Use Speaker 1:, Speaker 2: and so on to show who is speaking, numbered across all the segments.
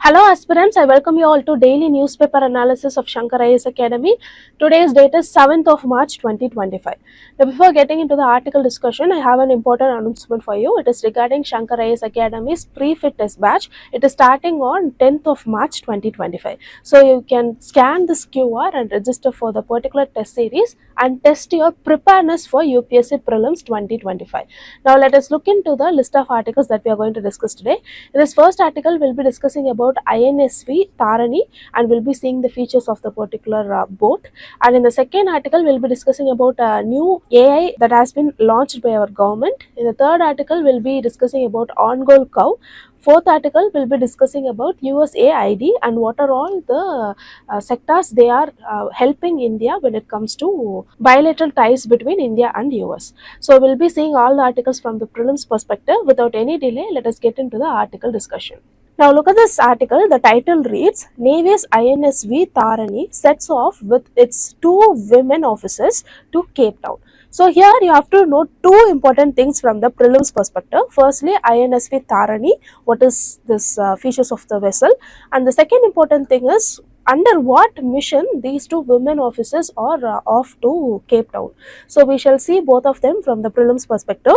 Speaker 1: Hello aspirants, I welcome you all to daily newspaper analysis of Shankar IAS Academy. Today's date is 7th of March 2025. Now before getting into the article discussion, I have an important announcement for you. It is regarding Shankar IAS Academy's pre-fit test batch. It is starting on 10th of March 2025. So you can scan this QR and register for the particular test series and test your preparedness for UPSC Prelims 2025. Now let us look into the list of articles that we are going to discuss today. In this first article, we'll be discussing about INSV Tharani and we'll be seeing the features of the particular boat. And in the second article, we'll be discussing about a new AI that has been launched by our government. In the third article, we'll be discussing about on-goal cow. Fourth article will be discussing about USAID and what are all the sectors they are helping India when it comes to bilateral ties between India and US. So we'll be seeing all the articles from the prelims perspective. Without any delay, let us get into the article discussion. Now look at this article. The title reads, Navy's INSV Tharani sets off with its 2 women officers to Cape Town. So here you have to note 2 important things from the prelims perspective. Firstly, INSV Tharani, what is this features of the vessel, and the second important thing is under what mission these 2 women officers are off to Cape Town. So we shall see both of them from the prelims perspective.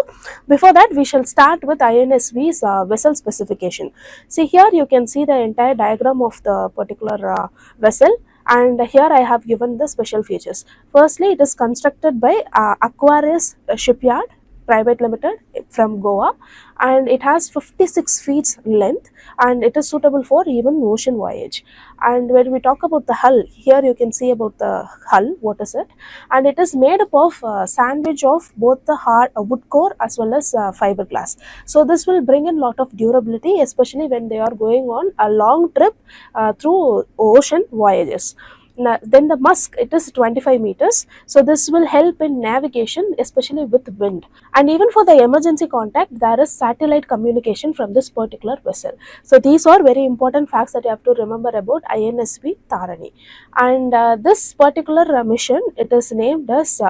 Speaker 1: Before that, we shall start with INSV's vessel specification. See here you can see the entire diagram of the particular vessel. And here I have given the special features. Firstly, it is constructed by Aquarius Shipyard Private Limited from Goa, and it has 56 feet length and it is suitable for even ocean voyage. And when we talk about the hull, here you can see about the hull, what is it, and it is made up of sandwich of both the hard wood core as well as fiberglass. So this will bring in lot of durability, especially when they are going on a long trip through ocean voyages. Now, then the musk, it is 25 meters, so this will help in navigation, especially with wind. And even for the emergency contact, there is satellite communication from this particular vessel. So these are very important facts that you have to remember about INSV Tharani. And this particular mission, it is named as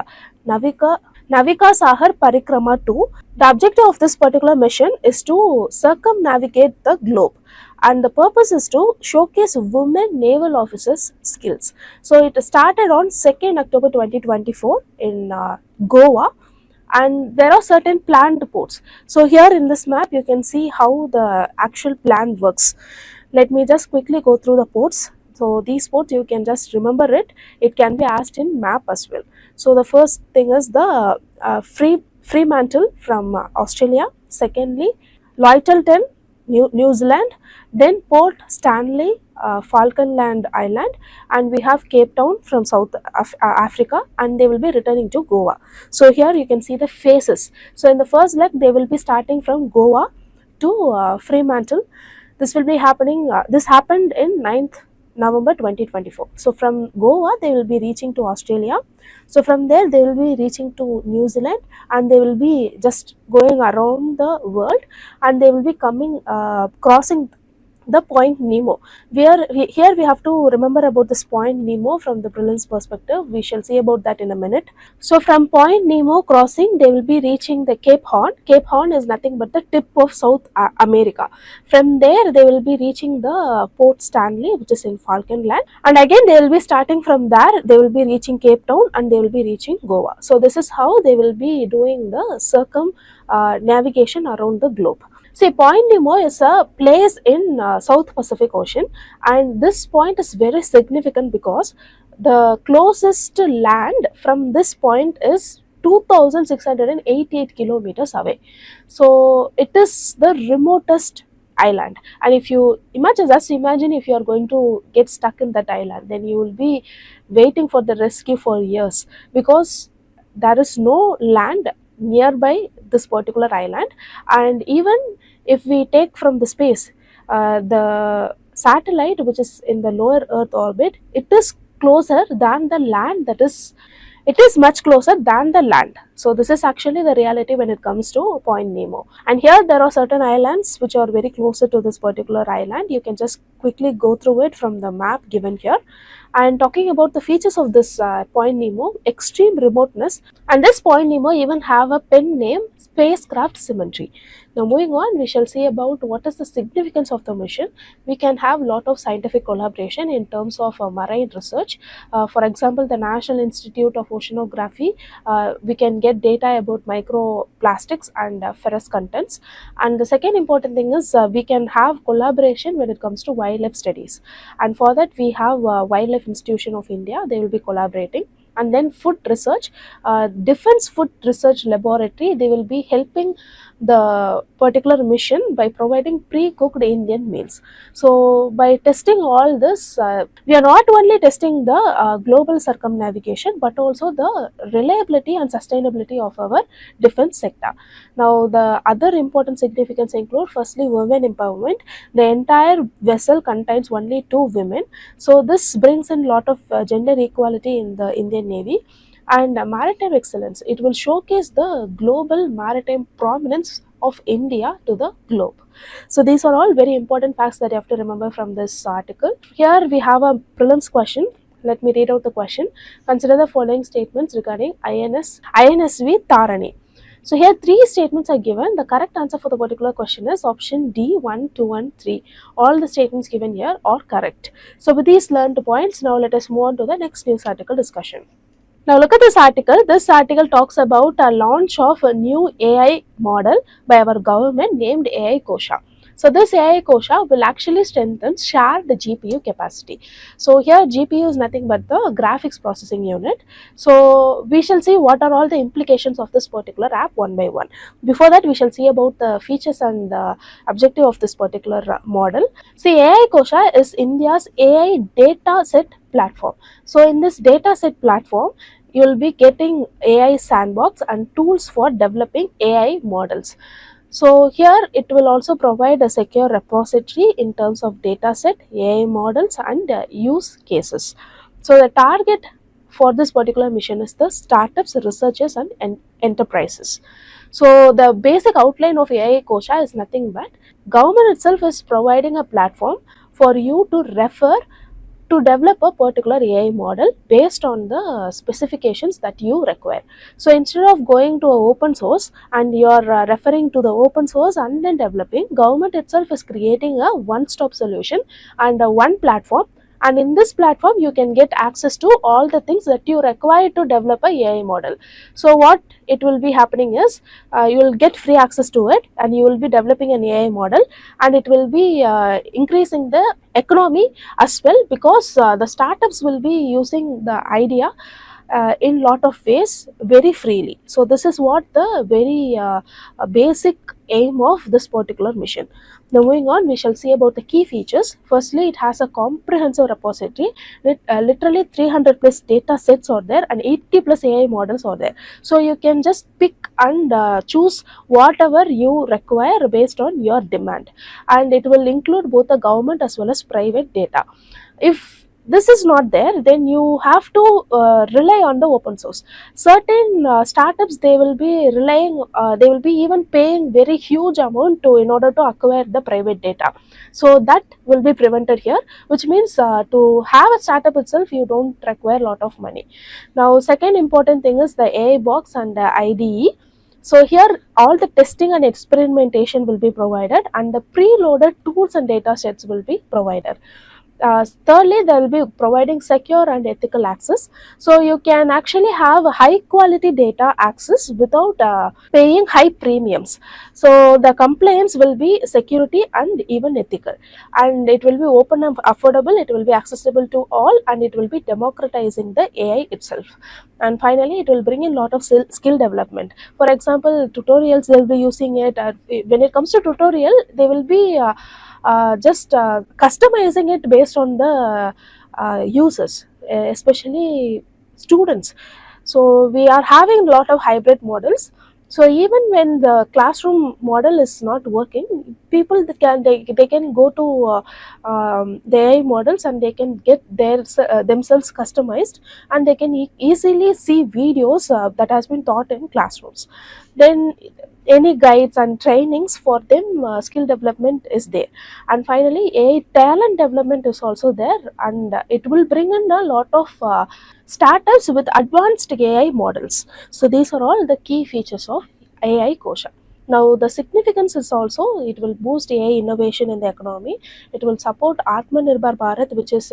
Speaker 1: Navika Sahar Parikrama 2. The objective of this particular mission is to circumnavigate the globe, and the purpose is to showcase women naval officers' skills. So it started on 2nd October 2024 in Goa, and there are certain planned ports. So here in this map you can see how the actual plan works. Let me just quickly go through the ports. So these ports you can just remember it. It can be asked in map as well. So the first thing is the Fremantle from Australia. Secondly, Lyttelton, New Zealand. Then Port Stanley, Falkland Island, and we have Cape Town from South Africa, and they will be returning to Goa. So here you can see the phases. So in the first leg, they will be starting from Goa to Fremantle. This will be happening. This happened in 9th November 2024. So from Goa, they will be reaching to Australia. So from there, they will be reaching to New Zealand, and they will be just going around the world, and they will be coming, crossing the Point Nemo. Here we have to remember about this Point Nemo from the prelims perspective. We shall see about that in a minute. So from Point Nemo crossing, they will be reaching the Cape Horn. Cape Horn is nothing but the tip of South America. From there, they will be reaching the Port Stanley, which is in Falkland, and again they will be starting from there. They will be reaching Cape Town, and they will be reaching Goa. So this is how they will be doing the navigation around the globe. See, Point Nemo is a place in South Pacific Ocean, and this point is very significant because the closest land from this point is 2,688 kilometers away. So it is the remotest island, and if you imagine if you are going to get stuck in that island, then you will be waiting for the rescue for years because there is no land nearby this particular island. And even if we take from the space, the satellite which is in the lower earth orbit, it is closer than the land, it is much closer than the land. So this is actually the reality when it comes to Point Nemo. And here there are certain islands which are very closer to this particular island. You can just quickly go through it from the map given here. And talking about the features of this Point Nemo, extreme remoteness, and this Point Nemo even have a pen name, spacecraft symmetry. Now moving on, we shall see about what is the significance of the mission. We can have lot of scientific collaboration in terms of marine research. For example, the National Institute of Oceanography, we can get data about microplastics and ferrous contents. And the second important thing is we can have collaboration when it comes to wildlife studies. And for that, we have Wildlife Institution of India, they will be collaborating. And then food research, Defense Food Research Laboratory, they will be helping the particular mission by providing pre-cooked Indian meals. So by testing all this, we are not only testing the global circumnavigation, but also the reliability and sustainability of our defense sector. Now the other important significance include, firstly, women empowerment. The entire vessel contains only 2 women, so this brings in lot of gender equality in the Indian Navy. And maritime excellence, it will showcase the global maritime prominence of India to the globe. So these are all very important facts that you have to remember from this article. Here we have a prelims question. Let me read out the question. Consider the following statements regarding INSV Tarani. So here 3 statements are given. The correct answer for the particular question is option D, 1, 2 and 3. All the statements given here are correct. So with these learned points, now let us move on to the next news article discussion. Now look at this article. This article talks about a launch of a new AI model by our government named AI Kosha. So this AI Kosha will actually strengthen shared GPU capacity. So here GPU is nothing but the graphics processing unit. So we shall see what are all the implications of this particular app one by one. Before that, we shall see about the features and the objective of this particular model. See, AI Kosha is India's AI data set platform. So in this data set platform, you will be getting AI sandbox and tools for developing AI models. So here it will also provide a secure repository in terms of dataset, AI models and use cases. So the target for this particular mission is the startups, researchers and enterprises. So the basic outline of AI Kosha is nothing but government itself is providing a platform for you to refer to develop a particular AI model based on the specifications that you require. So instead of going to an open source and you are referring to the open source and then developing, government itself is creating a one-stop solution and one platform. And in this platform, you can get access to all the things that you require to develop a AI model. So what it will be happening is, you will get free access to it and you will be developing an AI model, and it will be increasing the economy as well, because the startups will be using the idea in lot of ways very freely. So this is what the very basic aim of this particular mission. Now moving on, we shall see about the key features. Firstly, it has a comprehensive repository with literally 300 plus data sets are there and 80 plus AI models are there. So you can just pick and choose whatever you require based on your demand, and it will include both the government as well as private data. If this is not there, then you have to rely on the open source. Certain startups, they will be relying, they will be even paying very huge amount to in order to acquire the private data. So that will be prevented here, which means to have a startup itself, you don't require a lot of money. Now second important thing is the AI box and the IDE. So here all the testing and experimentation will be provided, and the preloaded tools and data sets will be provided. Thirdly, they will be providing secure and ethical access. So you can actually have high quality data access without paying high premiums. So the compliance will be security and even ethical, and it will be open and affordable, it will be accessible to all, and it will be democratizing the AI itself. And finally, it will bring in lot of skill development. For example, tutorials, they will be using it. When it comes to tutorial, they will be just customizing it based on the users, especially students. So we are having a lot of hybrid models. So even when the classroom model is not working, people they can go to the AI models and they can get themselves customized, and they can easily see videos that has been taught in classrooms. Then any guides and trainings for them. Skill development is there, and finally AI talent development is also there, and it will bring in a lot of startups with advanced AI models. So these are all the key features of AI Kosha. Now the significance is also it will boost AI innovation in the economy. It will support Atmanirbhar Bharat, which is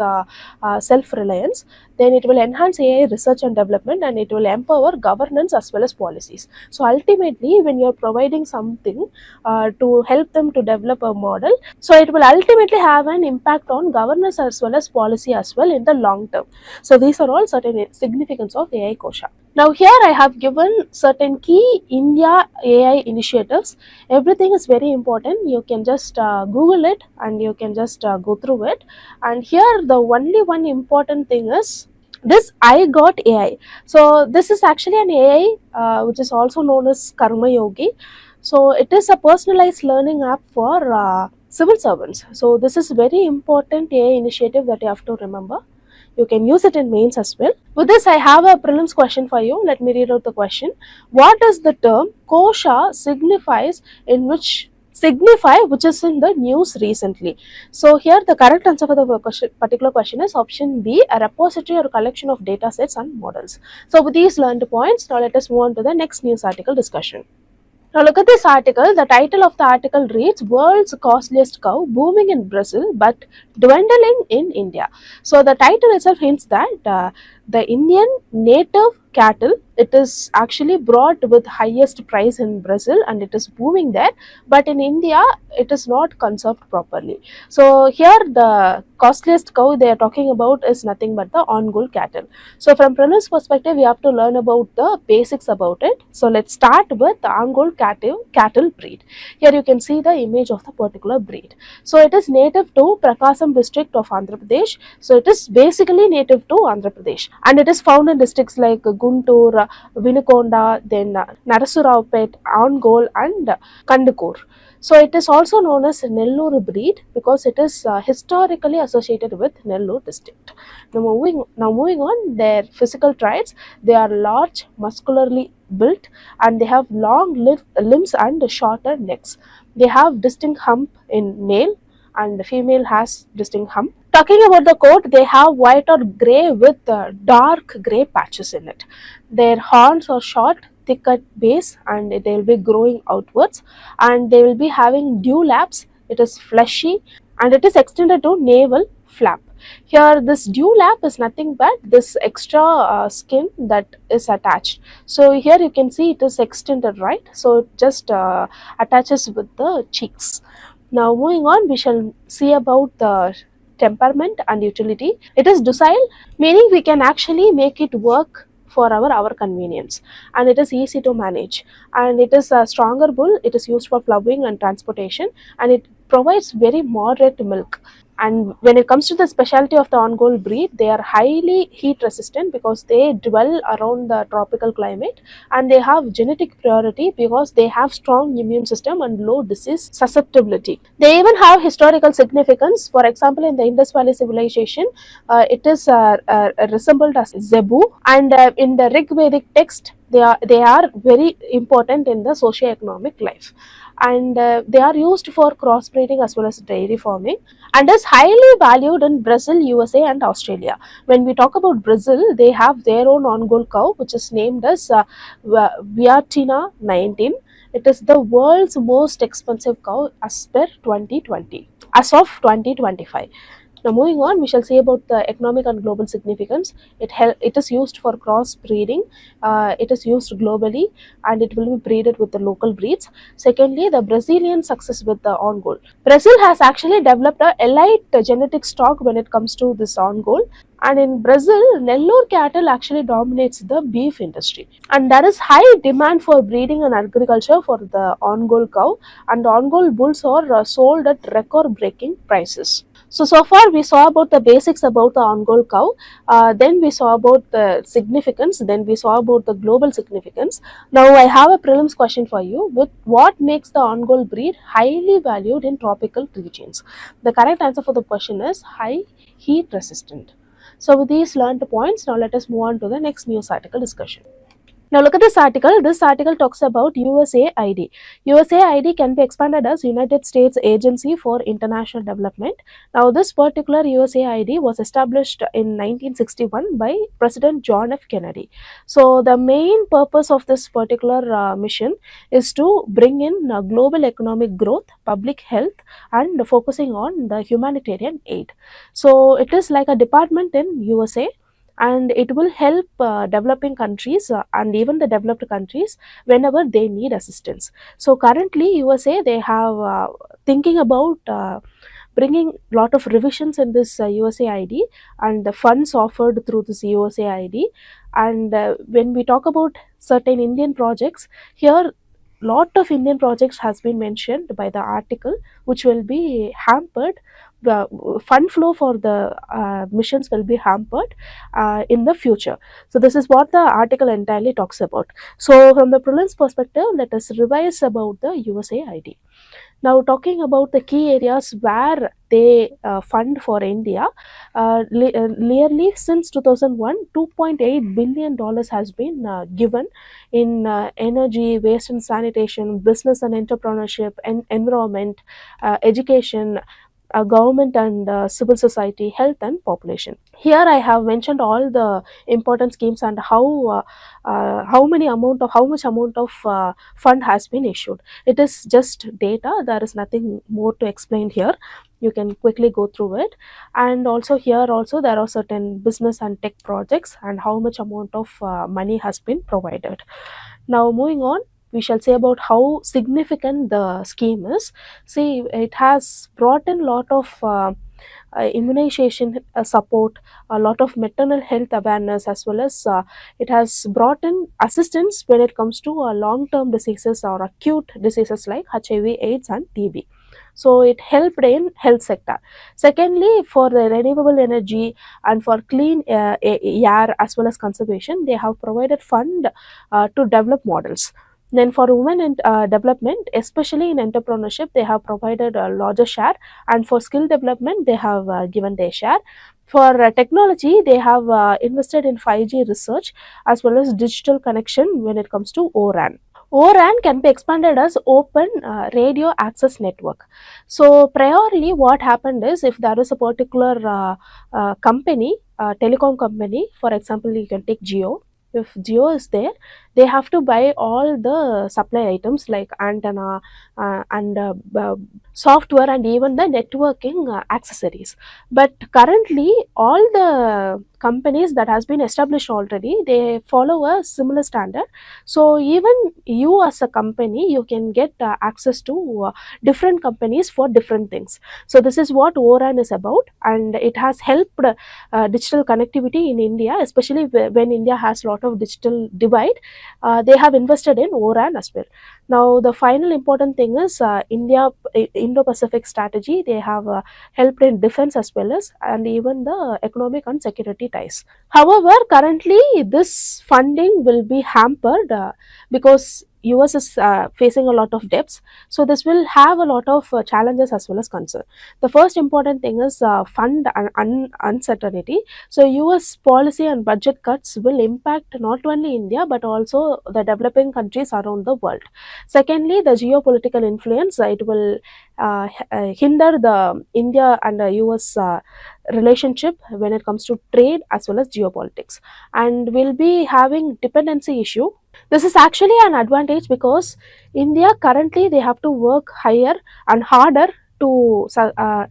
Speaker 1: self-reliance. Then it will enhance AI research and development, and it will empower governance as well as policies. So ultimately, when you're providing something to help them to develop a model, so it will ultimately have an impact on governance as well as policy as well in the long term. So these are all certain significance of AI Kosha. Now here I have given certain key India AI initiatives. Everything is very important. You can just Google it and you can just go through it. And here the only one important thing is this I got AI. So this is actually an AI which is also known as Karma Yogi. So it is a personalized learning app for civil servants. So this is very important AI initiative that you have to remember. You can use it in mains as well. With this, I have a prelims question for you. Let me read out the question. What does the term kosha signify which is in the news recently? So here the correct answer for the particular question is option B, a repository or collection of data sets and models. So with these learned points, now let us move on to the next news article discussion. Now look at this article. The title of the article reads World's Costliest Cow Booming in Brazil but Dwindling in India. So the title itself hints that the Indian native cattle, it is actually brought with highest price in Brazil and it is booming there, but in India it is not conserved properly. So here the costliest cow they are talking about is nothing but the Ongole cattle. So from prelims perspective, we have to learn about the basics about it. So let's start with the Ongole cattle breed. Here you can see the image of the particular breed. So it is native to Prakasam district of Andhra Pradesh. So it is basically native to Andhra Pradesh, and it is found in districts like Guntur, Vinukonda, then Narasuraupet, Ongole, and Kandakur. So it is also known as Nellore breed because it is historically associated with Nellore district. Now moving on, their physical traits, they are large, muscularly built, and they have long limbs and shorter necks. They have distinct hump in male, and the female has distinct hump. Talking about the coat, they have white or grey with dark grey patches in it. Their horns are short, thick at base, and they will be growing outwards, and they will be having dewlaps. It is fleshy and it is extended to navel flap. Here this dewlap is nothing but this extra skin that is attached. So here you can see it is extended, right? So it just attaches with the cheeks. Now moving on, we shall see about the temperament and utility. It is docile, meaning we can actually make it work for our convenience, and it is easy to manage, and it is a stronger bull. It is used for ploughing and transportation, and it provides very moderate milk. And when it comes to the specialty of the Ongole breed, they are highly heat resistant because they dwell around the tropical climate, and they have genetic priority because they have strong immune system and low disease susceptibility. They even have historical significance. For example, in the Indus Valley civilization, it is resembled as Zebu, and in the Rig Vedic text, they are very important in the socio-economic life, and they are used for crossbreeding as well as dairy farming, and is highly valued in Brazil, USA, and Australia. When we talk about Brazil, they have their own Ongole cow, which is named as Viatina 19. It is the world's most expensive cow as per 2020, as of 2025. Now moving on, we shall see about the economic and global significance. It is used for cross breeding. It is used globally, and it will be breeded with the local breeds. Secondly, the Brazilian success with the Ongole. Brazil has actually developed a elite genetic stock when it comes to this Ongole. And in Brazil, Nellore cattle actually dominates the beef industry. And there is high demand for breeding and agriculture for the Ongole cow, and the Ongole bulls are sold at record-breaking prices. So far we saw about the basics about the Ongole cow, then we saw about the significance, then we saw about the global significance. Now I have a prelims question for you. With what makes the Ongole breed highly valued in tropical regions? The correct answer for the question is high heat resistant. So with these learned points, now let us move on to the next news article discussion. Now look at this article. This article talks about USAID. USAID can be expanded as United States Agency for International Development. Now this particular USAID was established in 1961 by President John F. Kennedy. So the main purpose of this particular mission is to bring in global economic growth, public health, and focusing on the humanitarian aid. So it is like a department in USA, and it will help developing countries and even the developed countries whenever they need assistance. So currently USA, they have thinking about bringing lot of revisions in this USAID and the funds offered through this USAID. And when we talk about certain Indian projects here, lot of Indian projects has been mentioned by the article, which will be hampered. The fund flow for the missions will be hampered in the future. So this is what the article entirely talks about. So from the prelims perspective, let us revise about the USAID. Now talking about the key areas where they fund for India, nearly since 2001, $2.8 billion has been given in energy, waste and sanitation, business and entrepreneurship, and environment, education, government and civil society, health and population. Here I have mentioned all the important schemes and how much amount of fund has been issued. It is just data. There is nothing more to explain here. You can quickly go through it. And also here also there are certain business and tech projects and how much amount of money has been provided. Now moving on, we shall say about how significant the scheme is. See, it has brought in lot of immunization support, a lot of maternal health awareness, as well as it has brought in assistance when it comes to long-term diseases or acute diseases like HIV, AIDS and TB. So it helped in health sector. Secondly, for the renewable energy and for clean air as well as conservation, they have provided fund to develop models. Then for women and development, especially in entrepreneurship, they have provided a larger share, and for skill development, they have given their share. For technology, they have invested in 5G research as well as digital connection when it comes to ORAN. ORAN can be expanded as Open Radio Access Network. So priorly what happened is, if there is a particular company, telecom company, for example, you can take Geo. If Geo is there, they have to buy all the supply items like antenna and software and even the networking accessories. But currently, all the companies that has been established already, they follow a similar standard. So even you as a company, you can get access to different companies for different things. So this is what ORAN is about, and it has helped digital connectivity in India, especially when India has a lot of digital divide. They have invested in ORAN as well. Now the final important thing is Indo-Pacific strategy. They have helped in defense as well as and even the economic and security ties. However, currently this funding will be hampered because US is facing a lot of debts. So this will have a lot of challenges as well as concern. The first important thing is fund uncertainty. So US policy and budget cuts will impact not only India but also the developing countries around the world. Secondly, the geopolitical influence, it will hinder the India and the US relationship when it comes to trade as well as geopolitics, and we'll be having dependency issue. This is actually an advantage because India currently they have to work higher and harder to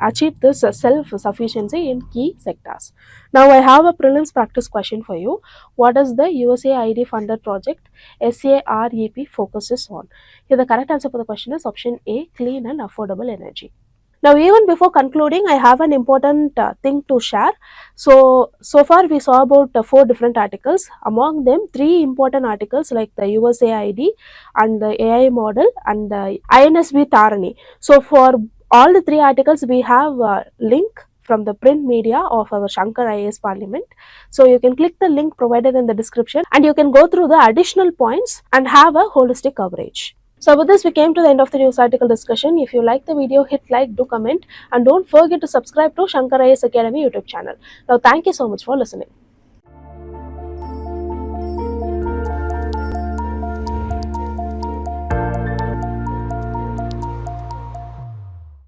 Speaker 1: achieve this self-sufficiency in key sectors. Now I have a prelims practice question for you. What is the USAID funded project SAREP focuses on? Here the correct answer for the question is option A, clean and affordable energy. Now, even before concluding, I have an important thing to share. So far we saw about 4 different articles. Among them, 3 important articles like the USAID and the AI model and the INSB Tarani. So for all the 3 articles, we have a link from the print media of our Shankar IAS Parliament. So you can click the link provided in the description and you can go through the additional points and have a holistic coverage. So with this, we came to the end of the news article discussion. If you like the video, hit like, do comment, and don't forget to subscribe to Shankar IAS Academy YouTube channel. Now, thank you so much for listening.